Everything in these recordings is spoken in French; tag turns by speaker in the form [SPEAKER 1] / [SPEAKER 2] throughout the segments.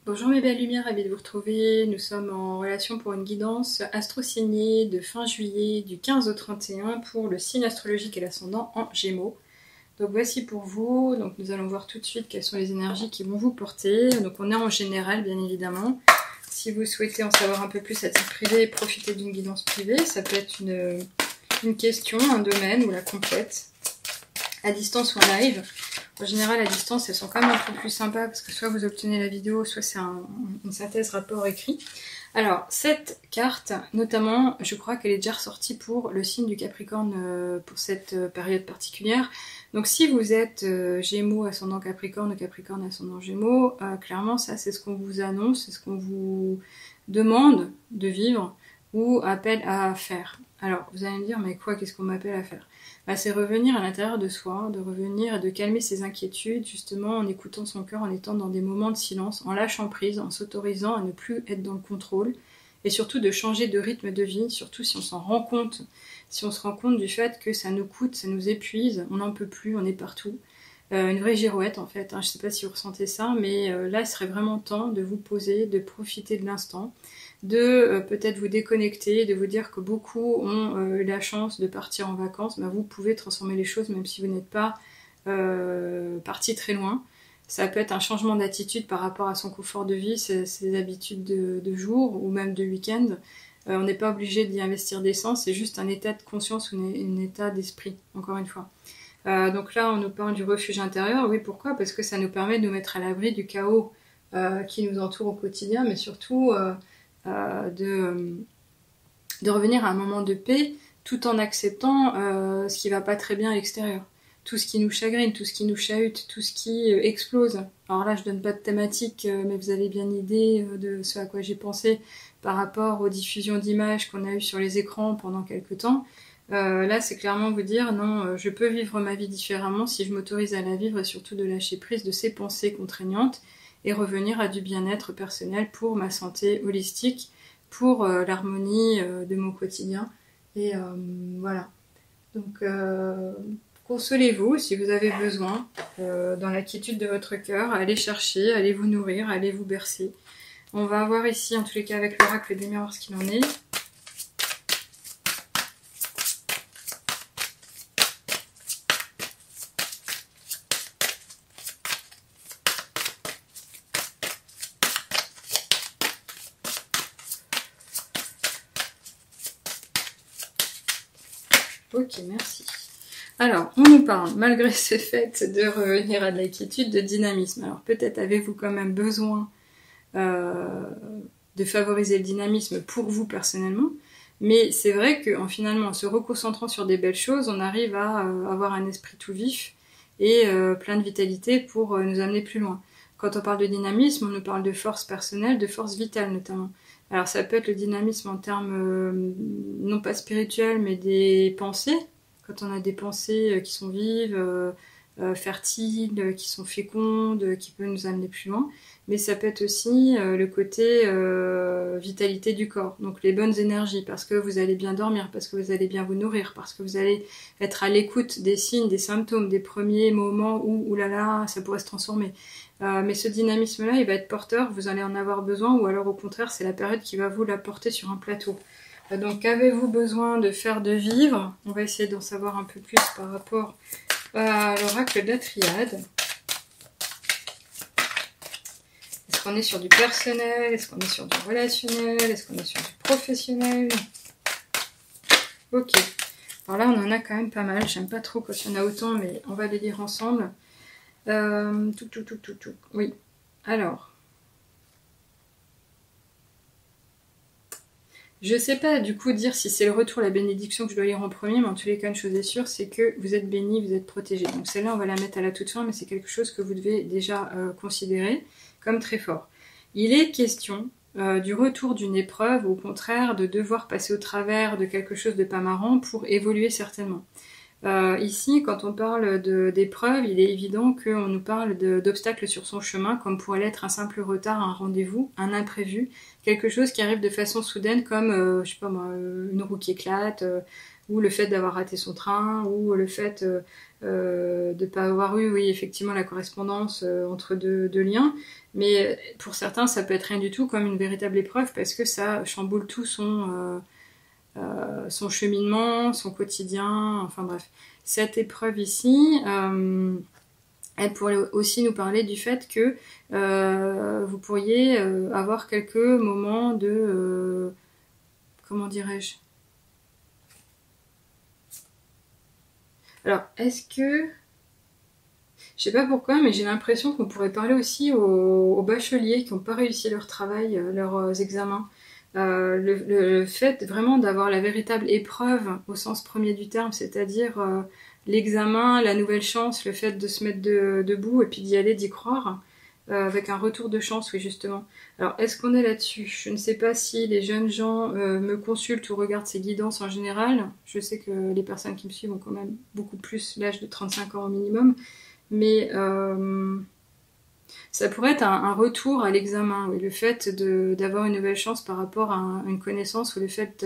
[SPEAKER 1] Bonjour mes belles lumières, ravi de vous retrouver. Nous sommes en relation pour une guidance astro-signée de fin juillet du 15 au 31 pour le signe astrologique et l'ascendant en Gémeaux. Donc voici pour vous, donc nous allons voir tout de suite quelles sont les énergies qui vont vous porter. Donc on est en général bien évidemment. Si vous souhaitez en savoir un peu plus à titre privé, profitez d'une guidance privée. Ça peut être une question, un domaine ou la complète, à distance ou en live. En général, à distance, elles sont quand même un peu plus sympas parce que soit vous obtenez la vidéo, soit c'est une synthèse rapport écrit. Alors, cette carte, notamment, je crois qu'elle est déjà ressortie pour le signe du Capricorne pour cette période particulière. Donc, si vous êtes Gémeaux, ascendant Capricorne ou Capricorne, ascendant Gémeaux, clairement, ça, c'est ce qu'on vous annonce, c'est ce qu'on vous demande de vivre ou appelle à faire. Alors, vous allez me dire, mais quoi, qu'est-ce qu'on m'appelle à faire ? C'est revenir à l'intérieur de soi, de revenir et de calmer ses inquiétudes, justement en écoutant son cœur, en étant dans des moments de silence, en lâchant prise, en s'autorisant à ne plus être dans le contrôle, et surtout de changer de rythme de vie, surtout si on s'en rend compte, si on se rend compte du fait que ça nous coûte, ça nous épuise, on n'en peut plus, on est partout. Une vraie girouette en fait, je ne sais pas si vous ressentez ça, mais là il serait vraiment temps de vous poser, de profiter de l'instant, de peut-être vous déconnecter, de vous dire que beaucoup ont la chance de partir en vacances, vous pouvez transformer les choses même si vous n'êtes pas parti très loin. Ça peut être un changement d'attitude par rapport à son confort de vie, ses habitudes de jour ou même de week-end. On n'est pas obligé d'y investir d'essence, c'est juste un état de conscience ou un état d'esprit, encore une fois. Donc là, on nous parle du refuge intérieur. Oui, pourquoi ? Parce que ça nous permet de nous mettre à l'abri du chaos qui nous entoure au quotidien, mais surtout de revenir à un moment de paix tout en acceptant ce qui va pas très bien à l'extérieur. Tout ce qui nous chagrine, tout ce qui nous chahute, tout ce qui explose. Alors là, je donne pas de thématique, mais vous avez bien idée de ce à quoi j'ai pensé par rapport aux diffusions d'images qu'on a eues sur les écrans pendant quelques temps. Là, c'est clairement vous dire, non, je peux vivre ma vie différemment si je m'autorise à la vivre et surtout de lâcher prise de ces pensées contraignantes et revenir à du bien-être personnel pour ma santé holistique, pour l'harmonie de mon quotidien. Et voilà. Donc, consolez-vous si vous avez besoin, dans la quiétude de votre cœur, allez chercher, allez vous nourrir, allez vous bercer. On va voir ici, en tous les cas, avec l'oracle des miroirs, ce qu'il en est. Ok, merci. Alors, on nous parle, malgré ce fait de revenir à de la quiétude, de dynamisme. Alors, peut-être avez-vous quand même besoin de favoriser le dynamisme pour vous personnellement, mais c'est vrai qu'en finalement, en se reconcentrant sur des belles choses, on arrive à avoir un esprit tout vif et plein de vitalité pour nous amener plus loin. Quand on parle de dynamisme, on nous parle de force personnelle, de force vitale notamment. Alors ça peut être le dynamisme en termes non pas spirituels, mais des pensées. Quand on a des pensées qui sont vives, fertiles, qui sont fécondes, qui peuvent nous amener plus loin. Mais ça peut être aussi le côté vitalité du corps. Donc les bonnes énergies, parce que vous allez bien dormir, parce que vous allez bien vous nourrir, parce que vous allez être à l'écoute des signes, des symptômes, des premiers moments où, oulala, ça pourrait se transformer. Mais ce dynamisme-là, il va être porteur, vous allez en avoir besoin, ou alors au contraire, c'est la période qui va vous l'apporter sur un plateau. Donc, qu'avez-vous besoin de faire, de vivre ? On va essayer d'en savoir un peu plus par rapport à l'oracle de la triade. Est-ce qu'on est sur du personnel ? Est-ce qu'on est sur du relationnel ? Est-ce qu'on est sur du professionnel ? Ok. Alors là, on en a quand même pas mal. J'aime pas trop quand il y en a autant, mais on va les lire ensemble. Oui. Alors. Je sais pas du coup dire si c'est le retour, la bénédiction que je dois lire en premier, mais en tous les cas, une chose est sûre, c'est que vous êtes bénis, vous êtes protégés. Donc celle-là, on va la mettre à la toute fin, mais c'est quelque chose que vous devez déjà considérer comme très fort. Il est question du retour d'une épreuve, ou au contraire, de devoir passer au travers de quelque chose de pas marrant pour évoluer certainement. Ici, quand on parle d'épreuves, il est évident qu'on nous parle d'obstacles sur son chemin, comme pourrait l'être un simple retard, un rendez-vous, un imprévu, quelque chose qui arrive de façon soudaine, comme, je sais pas moi, une roue qui éclate, ou le fait d'avoir raté son train, ou le fait de pas avoir eu, oui, effectivement, la correspondance entre deux liens. Mais pour certains, ça peut être rien du tout, comme une véritable épreuve, parce que ça chamboule tout son cheminement, son quotidien, enfin bref. Cette épreuve ici, elle pourrait aussi nous parler du fait que vous pourriez avoir quelques moments de... comment dirais-je? Alors, est-ce que... Je sais pas pourquoi, mais j'ai l'impression qu'on pourrait parler aussi aux bacheliers qui n'ont pas réussi leur travail, leurs examens. Le fait vraiment d'avoir la véritable épreuve au sens premier du terme, c'est-à-dire l'examen, la nouvelle chance, le fait de se mettre debout et puis d'y aller, d'y croire, avec un retour de chance, oui, justement. Alors, est-ce qu'on est là-dessus? Je ne sais pas si les jeunes gens me consultent ou regardent ces guidances en général. Je sais que les personnes qui me suivent ont quand même beaucoup plus l'âge de 35 ans au minimum, mais ça pourrait être un retour à l'examen, oui, le fait d'avoir une nouvelle chance par rapport à une connaissance ou le fait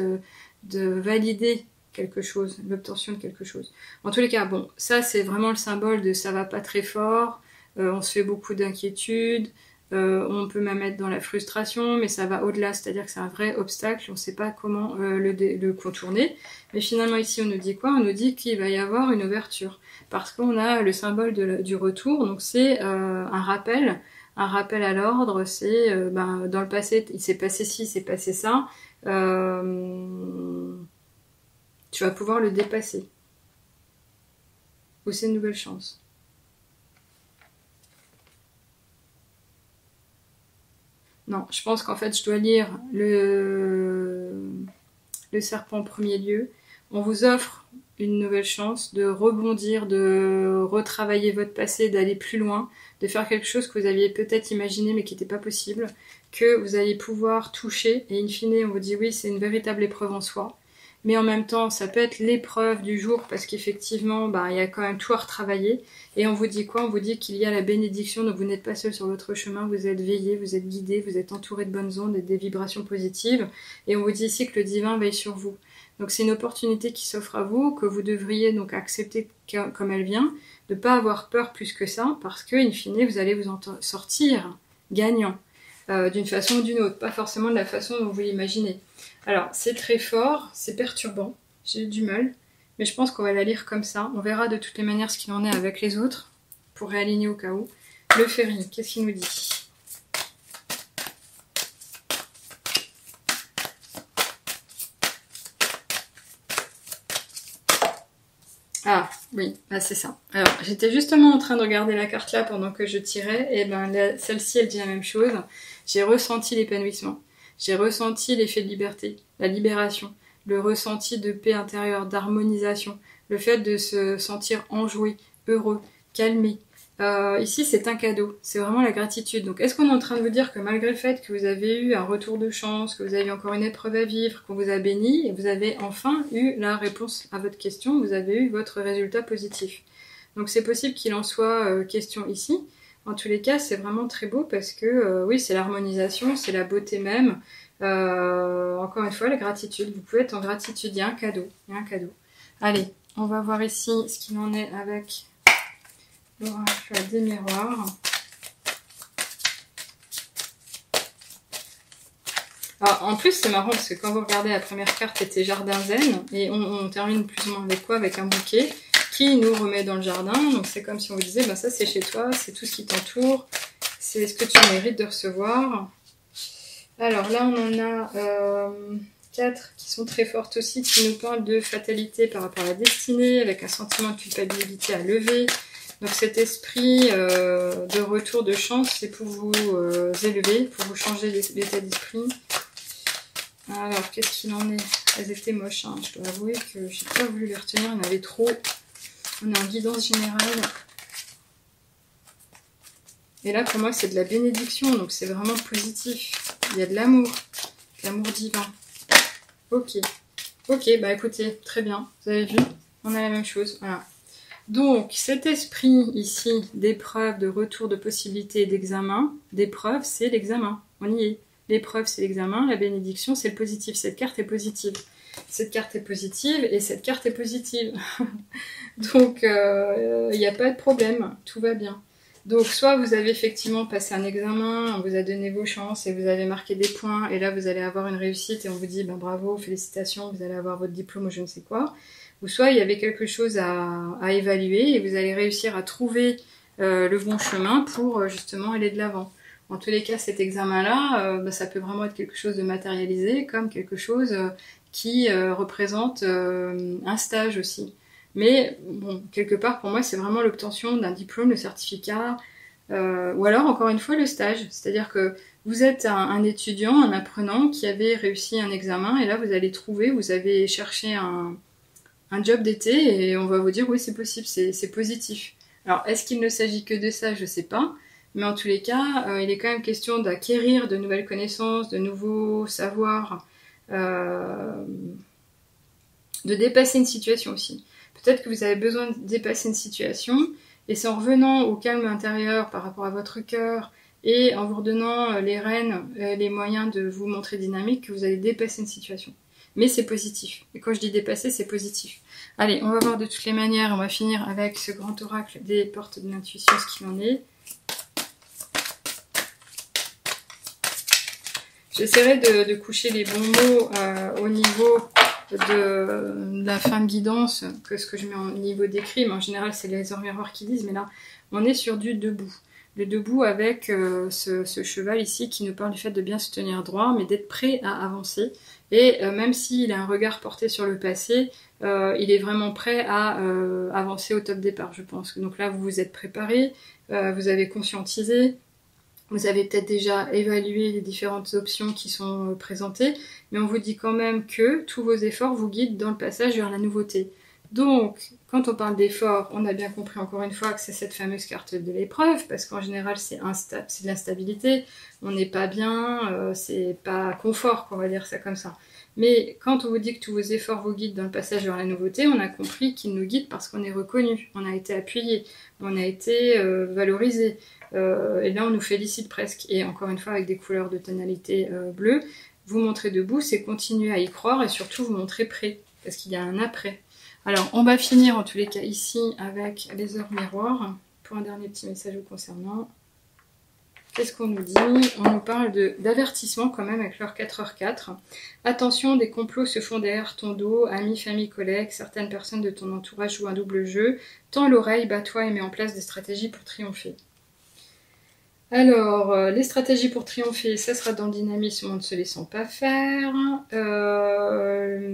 [SPEAKER 1] de valider quelque chose, l'obtention de quelque chose. En tous les cas, bon, ça c'est vraiment le symbole de ça va pas très fort, on se fait beaucoup d'inquiétudes, on peut même être dans la frustration, mais ça va au-delà, c'est-à-dire que c'est un vrai obstacle, on ne sait pas comment le contourner. Mais finalement ici on nous dit quoi? On nous dit qu'il va y avoir une ouverture, parce qu'on a le symbole du retour, donc c'est un rappel à l'ordre, c'est dans le passé il s'est passé ci, il s'est passé ça, tu vas pouvoir le dépasser. Ou c'est une nouvelle chance. Non, je pense qu'en fait, je dois lire le serpent en premier lieu. On vous offre une nouvelle chance de rebondir, de retravailler votre passé, d'aller plus loin, de faire quelque chose que vous aviez peut-être imaginé mais qui n'était pas possible, que vous allez pouvoir toucher. Et in fine, on vous dit oui, c'est une véritable épreuve en soi. Mais en même temps, ça peut être l'épreuve du jour parce qu'effectivement, il y a quand même tout à retravailler. Et on vous dit quoi? On vous dit qu'il y a la bénédiction, donc vous n'êtes pas seul sur votre chemin, vous êtes veillé, vous êtes guidé, vous êtes entouré de bonnes ondes et des vibrations positives. Et on vous dit ici que le divin veille sur vous. Donc c'est une opportunité qui s'offre à vous, que vous devriez donc accepter comme elle vient, de ne pas avoir peur plus que ça, parce que in fine, vous allez vous en sortir gagnant. D'une façon ou d'une autre, pas forcément de la façon dont vous l'imaginez. Alors, c'est très fort, c'est perturbant, j'ai du mal, mais je pense qu'on va la lire comme ça. On verra de toutes les manières ce qu'il en est avec les autres, pour réaligner au cas où. Le ferry, qu'est-ce qu'il nous dit? Ah, oui, c'est ça. Alors, j'étais justement en train de regarder la carte là pendant que je tirais, et celle-ci, elle dit la même chose. J'ai ressenti l'épanouissement. J'ai ressenti l'effet de liberté, la libération, le ressenti de paix intérieure, d'harmonisation, le fait de se sentir enjoué, heureux, calmé. Ici, c'est un cadeau, c'est vraiment la gratitude. Donc, est-ce qu'on est en train de vous dire que malgré le fait que vous avez eu un retour de chance, que vous avez eu encore une épreuve à vivre, qu'on vous a béni, et vous avez enfin eu la réponse à votre question, vous avez eu votre résultat positif. Donc, c'est possible qu'il en soit question ici. En tous les cas, c'est vraiment très beau parce que, oui, c'est l'harmonisation, c'est la beauté même. Encore une fois, la gratitude. Vous pouvez être en gratitude, il y a un cadeau. Il y a un cadeau. Allez, on va voir ici ce qu'il en est avec l'oracle des miroirs. Alors, en plus, c'est marrant parce que quand vous regardez la première carte, c'était Jardin Zen. Et on termine plus ou moins avec quoi? Avec un bouquet qui nous remet dans le jardin. Donc c'est comme si on vous disait, ça c'est chez toi, c'est tout ce qui t'entoure, c'est ce que tu mérites de recevoir. Alors là on en a 4 qui sont très fortes aussi, qui nous parlent de fatalité par rapport à la destinée, avec un sentiment de culpabilité à lever. Donc cet esprit de retour de chance, c'est pour vous élever, pour vous changer l'état d'esprit. Alors qu'est-ce qu'il en est? Elles étaient moches, hein. Je dois avouer que j'ai pas voulu les retenir, il y en avait trop. On est en guidance générale. Et là, pour moi, c'est de la bénédiction. Donc, c'est vraiment positif. Il y a de l'amour divin. Ok. Ok, écoutez, très bien. Vous avez vu? On a la même chose. Voilà. Donc, cet esprit ici d'épreuve, de retour, de possibilité, d'examen. D'épreuve, c'est l'examen. On y est. L'épreuve, c'est l'examen. La bénédiction, c'est le positif. Cette carte est positive. Cette carte est positive et cette carte est positive. Donc, il n'y a pas de problème, tout va bien. Donc, soit vous avez effectivement passé un examen, on vous a donné vos chances et vous avez marqué des points, et là vous allez avoir une réussite et on vous dit ben, bravo, félicitations, vous allez avoir votre diplôme ou je ne sais quoi. Ou soit il y avait quelque chose à évaluer et vous allez réussir à trouver le bon chemin pour justement aller de l'avant. En tous les cas, cet examen-là, ça peut vraiment être quelque chose de matérialisé, comme quelque chose qui représente un stage aussi. Mais bon, quelque part, pour moi, c'est vraiment l'obtention d'un diplôme, le certificat, ou alors, encore une fois, le stage. C'est-à-dire que vous êtes un étudiant, un apprenant qui avait réussi un examen, et là, vous allez trouver, vous avez cherché un job d'été, et on va vous dire, oui, c'est possible, c'est positif. Alors, est-ce qu'il ne s'agit que de ça? Je ne sais pas. Mais en tous les cas, il est quand même question d'acquérir de nouvelles connaissances, de nouveaux savoirs, de dépasser une situation aussi. Peut-être que vous avez besoin de dépasser une situation, et c'est en revenant au calme intérieur par rapport à votre cœur, et en vous redonnant les rênes, les moyens de vous montrer dynamique, que vous allez dépasser une situation. Mais c'est positif. Et quand je dis dépasser, c'est positif. Allez, on va voir de toutes les manières, on va finir avec ce grand oracle des portes de l'intuition, ce qu'il en est. J'essaierai de coucher les bons mots au niveau de la fin de guidance que ce que je mets au niveau d'écrit, mais en général c'est les heures miroirs qui disent, mais là on est sur du debout. Le debout avec ce cheval ici qui nous parle du fait de bien se tenir droit, mais d'être prêt à avancer. Et même s'il a un regard porté sur le passé, il est vraiment prêt à avancer au top départ, je pense. Donc là vous vous êtes préparé, vous avez conscientisé. Vous avez peut-être déjà évalué les différentes options qui sont présentées, mais on vous dit quand même que tous vos efforts vous guident dans le passage vers la nouveauté. Donc, quand on parle d'efforts, on a bien compris encore une fois que c'est cette fameuse carte de l'épreuve, parce qu'en général c'est de l'instabilité, on n'est pas bien, c'est pas confort, on va dire ça comme ça. Mais quand on vous dit que tous vos efforts vous guident dans le passage vers la nouveauté, on a compris qu'ils nous guident parce qu'on est reconnu, on a été appuyé, on a été valorisé. Et là on nous félicite presque, et encore une fois avec des couleurs de tonalité bleue. Vous montrer debout, c'est continuer à y croire et surtout vous montrer prêt, parce qu'il y a un après. Alors on va finir en tous les cas ici avec les heures miroirs, pour un dernier petit message vous concernant. Qu'est-ce qu'on nous dit? On nous parle d'avertissement quand même avec l'heure 4h04. Attention, des complots se font derrière ton dos, amis, famille, collègues, certaines personnes de ton entourage jouent un double jeu. Tends l'oreille, bats-toi et mets en place des stratégies pour triompher. Alors, les stratégies pour triompher, ça sera dans le dynamisme en ne se laissant pas faire.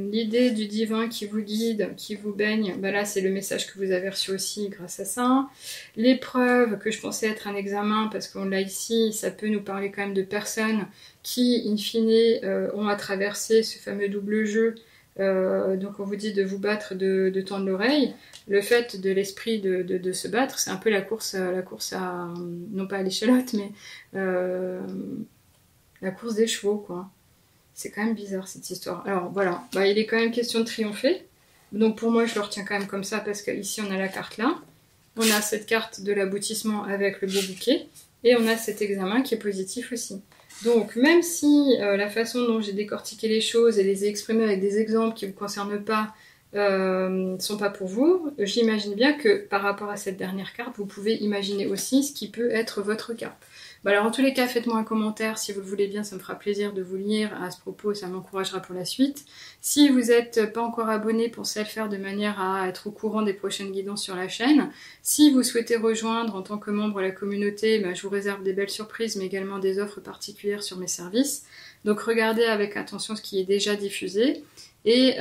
[SPEAKER 1] L'idée du divin qui vous guide, qui vous baigne, ben là c'est le message que vous avez reçu aussi grâce à ça. L'épreuve que je pensais être un examen, parce qu'on l'a ici, ça peut nous parler quand même de personnes qui, in fine, ont à traverser ce fameux double jeu. Donc on vous dit de vous battre, de tendre l'oreille. Le fait de l'esprit de se battre, c'est un peu la course à, non pas à l'échalote, mais la course des chevaux, quoi. C'est quand même bizarre cette histoire. Alors voilà, bah, il est quand même question de triompher. Donc pour moi, je le retiens quand même comme ça, parce qu'ici on a la carte là. On a cette carte de l'aboutissement avec le beau bouquet. Et on a cet examen qui est positif aussi. Donc, même si la façon dont j'ai décortiqué les choses et les ai exprimées avec des exemples qui ne vous concernent pas sont pas pour vous, j'imagine bien que par rapport à cette dernière carte, vous pouvez imaginer aussi ce qui peut être votre cas. Bon, alors en tous les cas, faites-moi un commentaire si vous le voulez bien, ça me fera plaisir de vous lire à ce propos, ça m'encouragera pour la suite. Si vous n'êtes pas encore abonné, pensez à le faire de manière à être au courant des prochaines guidances sur la chaîne. Si vous souhaitez rejoindre en tant que membre la communauté, ben, je vous réserve des belles surprises, mais également des offres particulières sur mes services. Donc regardez avec attention ce qui est déjà diffusé. Et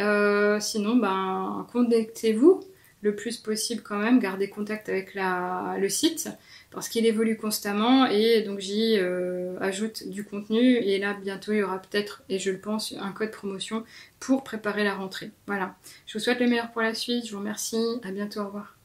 [SPEAKER 1] sinon, ben, connectez-vous le plus possible quand même, gardez contact avec le site, parce qu'il évolue constamment, et donc j'y ajoute du contenu, et là bientôt il y aura peut-être, et je le pense, un code promotion pour préparer la rentrée. Voilà, je vous souhaite le meilleur pour la suite, je vous remercie, à bientôt, au revoir.